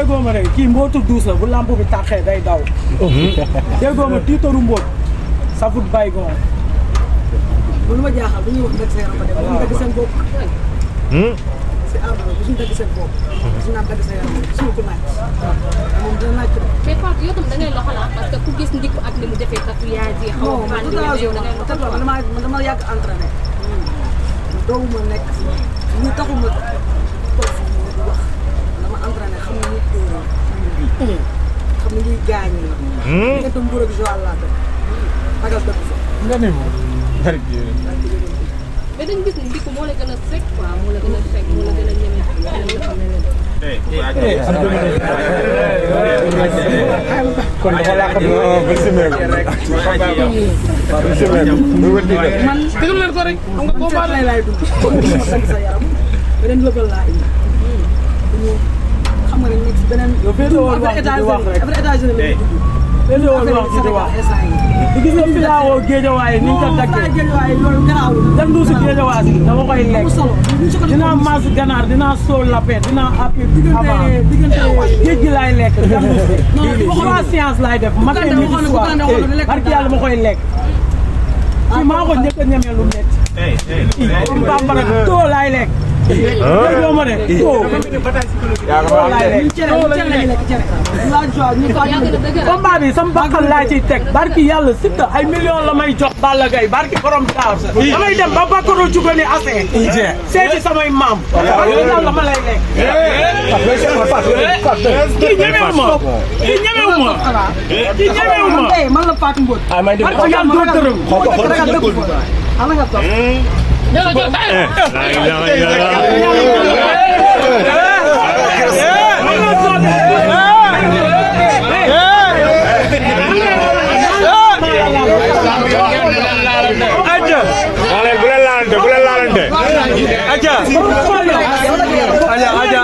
déggoo ma rek kii mbootu duus la bu lamp bi tàqee day daw. déggoo ma tiitaru mboot safut baygon. lu ma jaaxal bu ñuy wax dëgg sa yaram ba dem bu ñu dëgg seen bopp. si àdduna bu suñu dëgg seen bopp. suñu naan dëgg sa yaram suñu ko naaj. moom dina naaj. mais Fatou yow tam da ngay loxalaat parce que ku gis ndikku ak ni mu defee tatouage yi. xaw ma man dama yàgg entraîné. doogu ma nekk ñu taxuma toog fii di wax dama entraîné xam ne nit dóor xam ne ñuy gaañ la. diggante Mbour ak Joal laa def ragal dëkk fa. nga ne moom bari bi mais dañu gis ni ndikku moo la gën a sec quoi moo la gën a sec moo la gën a ñeme kon dafa làq ba simeeku man déglu leen ko rek xam nga boo lay laay dund kon ma dagg sa yaram beneen lëbal laa indi xam nga ne nekk si beneen affaire États-Unis la di gis nga filaawo géejawaay ni nga ko daggee loolu garaawul dandu si géejawaay si dama koy lekk dinaa mas ganaar dinaa soo lapin dinaa appi avant géej gi laay lekk dandu si trois séances laay def matin midi soir barki yàlla ma koy lekk ci maa ko njëkk a ñemee lu métti comme bambara too laay lekk déggoo ma de too laay lekk combat bi sama bakkan laa ciy teg barki yàlla Siteu ay millions la may jox Balla Gaye barki borom taar damay dem ba bakkaroo jugani asee seeti samay maam barki yàlla ma lay lekk kii ñemewu ma kii ñemewu ma kii ñemewu ma man la Fatou Mbodj barki yàlla doo dërëm ala nga toog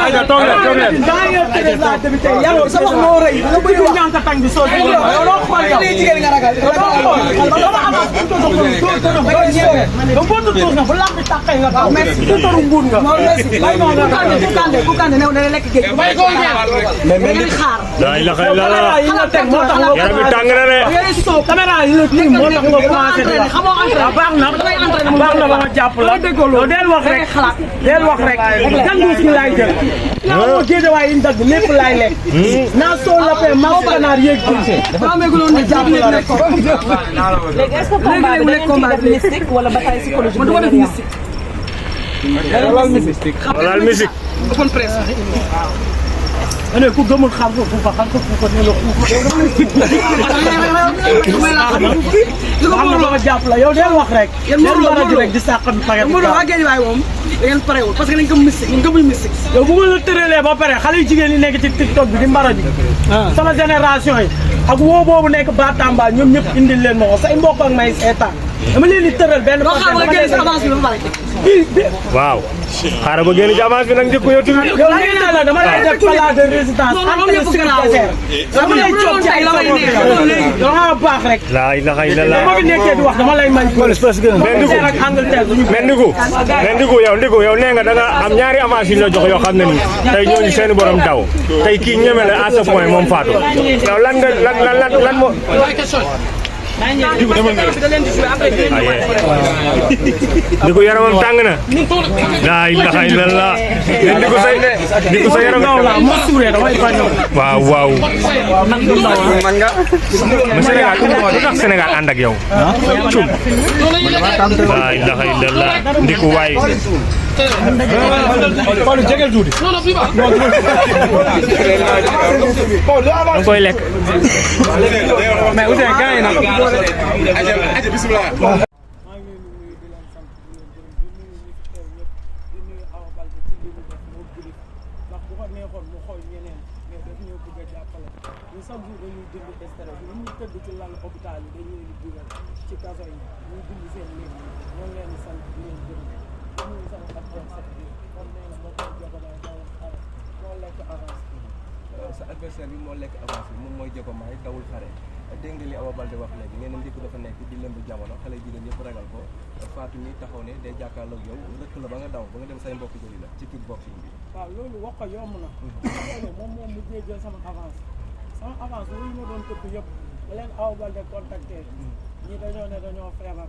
aja toog leen yow sa wax moo rëy nga bëgg ñànk tàng bi soo yow loo xool yow jigéen nga ragal dama avance bu ko jox bu lamb bi tàqee nga taw merci tuutaru mbuur nga ku kande new na lekk géej may ko ngeen xaar caméra yi nga teg moo tax nga caméra yi la tiim moo tax nga commencé di wax baax na ba ma jàpp la del wax rek del wax rek dandu si laay jël naa moo géejawaay yi ndagg lépp laay lekk naa soo lapee maa ganaar yéeg dama meguloon ne jàpp leen nekk ko léegi est-ce que combat bi da ngeen ciy def mystique wala bataille psychologique man dama def mystique wala musique open press ma ne ku gëmul xam ko fuufa xam ko fuufa ne la fuufa xam nga jàpp la yow del wax rek del bara ji rek di sàq bi paquet Modou waa Guédiawaye moom da ngeen parewul parce que dañ gëm mystique ñun gëmuñ mystique yow bu ma la tëralee ba pare xale yu jigéen yi nekk ci TikTok bi di mbara ji sama génération yi ak woo boobu nekk Batamba ñoom ñëpp indil leen ma ko say mbokk ak may seetaan dama leen di tëral benn waaw xaaral ba génn ci avance bi nag njëkk yow tamit yow li nga la dama lay def plat de résistance dama lay coob ci ay sa bopp yow nga baax rek la ilaha illallah dama fi nekkee di wax dama lay mañ ak Angleterre mais ndigu yow nee nga da nga am ñaari avance yu la jox yoo xam ne nii tey ñooñu seen borom daw tey kii ñeme la à ce point moom Fatou yow lan nga lan moo ndigu yaramam tàng na la ilaha illallah ndigu sa yaram waaw waaw man nga Sénégal ànd ak yow cum la ilaha illallah ndigu waay Paul jegel tuuti da koy lekk mais Ousseyn gars yi nag aja bismillah sa adversaire bi moo lekk avance bi moom mooy Jogomaay dawul xare dégg nga li Awa Baldé wax léegi nee na Ndickou dafa nekk di lëmb jamono xale jigéen yëpp ragal ko Fatou mi taxaw ne day jàkkaarloog yow rëkk la ba nga daw ba nga dem say mbokk jëli la ci kickboxing bi waaw loolu wax ko yomb na. moom mu jël sama avance loolu ma doon tëpp yëpp ba leen Awa Baldé contacté ñii dañoo feebar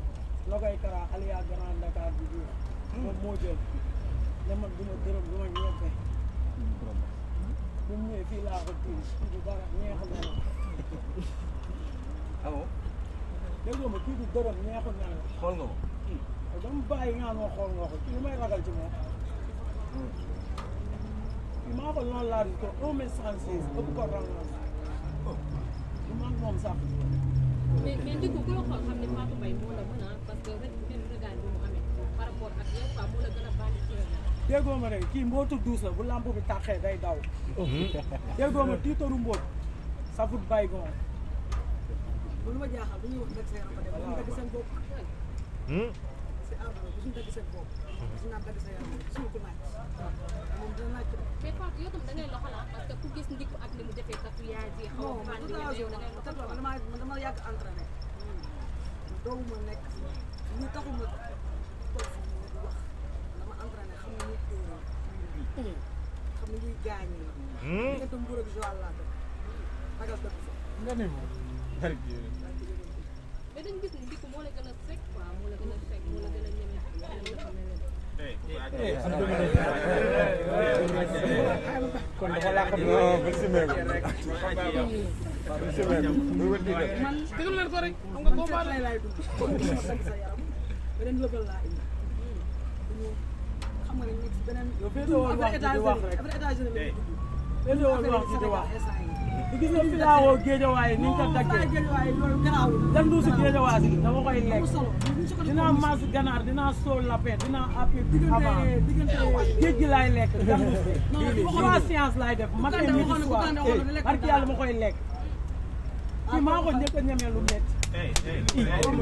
Nogay Kara alias Grand Dakar bi Diouf moom moo jël ne man du ma dërëm du ma ñeppe bu mu ñëwee fii laa ko tiim kii du dara ñeexu ne la déggoo ma kii du dërëm ñeexu ne la xool nga ko dama bàyyi nga noo xool nga ko kii lu may ragal ci moom kii maa ko noonu laa di ko 1 mètre 66 ëpp ko rangal du man moom sax mais Ndiku ku la xool xam ne Fatou Mbaye moo la mën a parce que rek benn regard bi mu amee par rapport ak yow quoi moo la gën a bandi ci regard. déggoo ma rek kii mbootu duus la bu lamp bi tàqee day daw déggoo ma tiitaru mboot safut baygon lu ma jaaxal bu ñuy wax dëgg seen yaram ba dem dëgg seen bopp si àdduna bu suñu dëgg seen bopp su naan dëgg seen yaram suñu ko naaj moom dina naaj mais Fatou yow tam da ngay loxala parce que ku gis Ndiku ak ni mu defee tatouage yi xaw ma bandi yow da ngay loxala. man dama yàgg entraîné doomu ma nekk ñu taxuma toog fi di wax dama entraîné xam ne nit dóor xam ne ñuy gaañee diggante Mbour ak Joal laa def ragal dëgg fa mais dañu gis ni Ndiku moo la gën a sec quoi moo la gën a sec moo la gën a ñeme kon dafa làq ba simé ko man déglu leen ko rek xam nga boo lay laay dund dëgg sa yaram beneen lëgal laa indi xam nga ne nekk si beneen après États-Unis la féetewoo wax ji di wax di gis nga filaawoo géejawaay ni nga ko daggee dandu si géejawaay si dama koy lekk dinaa mas ganaar dinaa sóol lapin dinaa appi avant géej gi laay lekk dandu si 3 séances laay def matin midi soir barki yàlla ma koy lekk kii maa ko njëkk a ñemee lu métti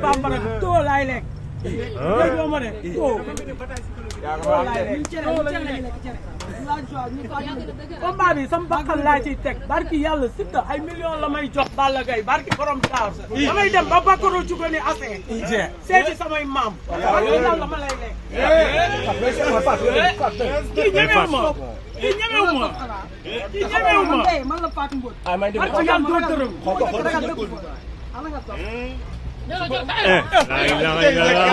bambara too laay lekk déggoo ma ne too laay lekk combat bi sama bakkan laa ciy teg barki yàlla Siteu ay millions la may jox Balla Gaye barki borom taar damay dem ba Bakaro Jugani Assé seeti samay maam barki yàlla ma lay lekk kii ñemewu ma kii ñemewu ma kii ñemewu ma man la Fatou Mbodj barki yàlla doo dërëm la ilaha illallah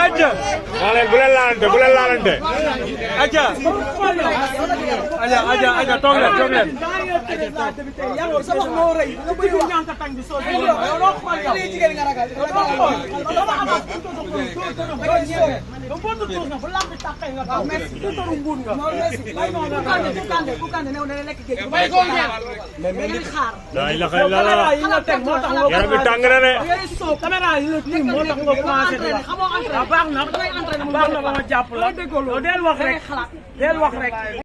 aja bu leen laalante aja toog leen sa wax moo rëy nga bëgg ñànk tàng bi soo loo xool yow jigéen nga ragal dama am tuus na bu lamb tàqee nga taw merci tuutaru mbuur nga ku kande new ne lekk géej bay ko ngeen xaar la ilaha illallah yi nga teg moo tax nga yaram bi tàng na de caméra yi la tiim moo tax nga commencé di wax baax na ba ma jàpp la del wax rek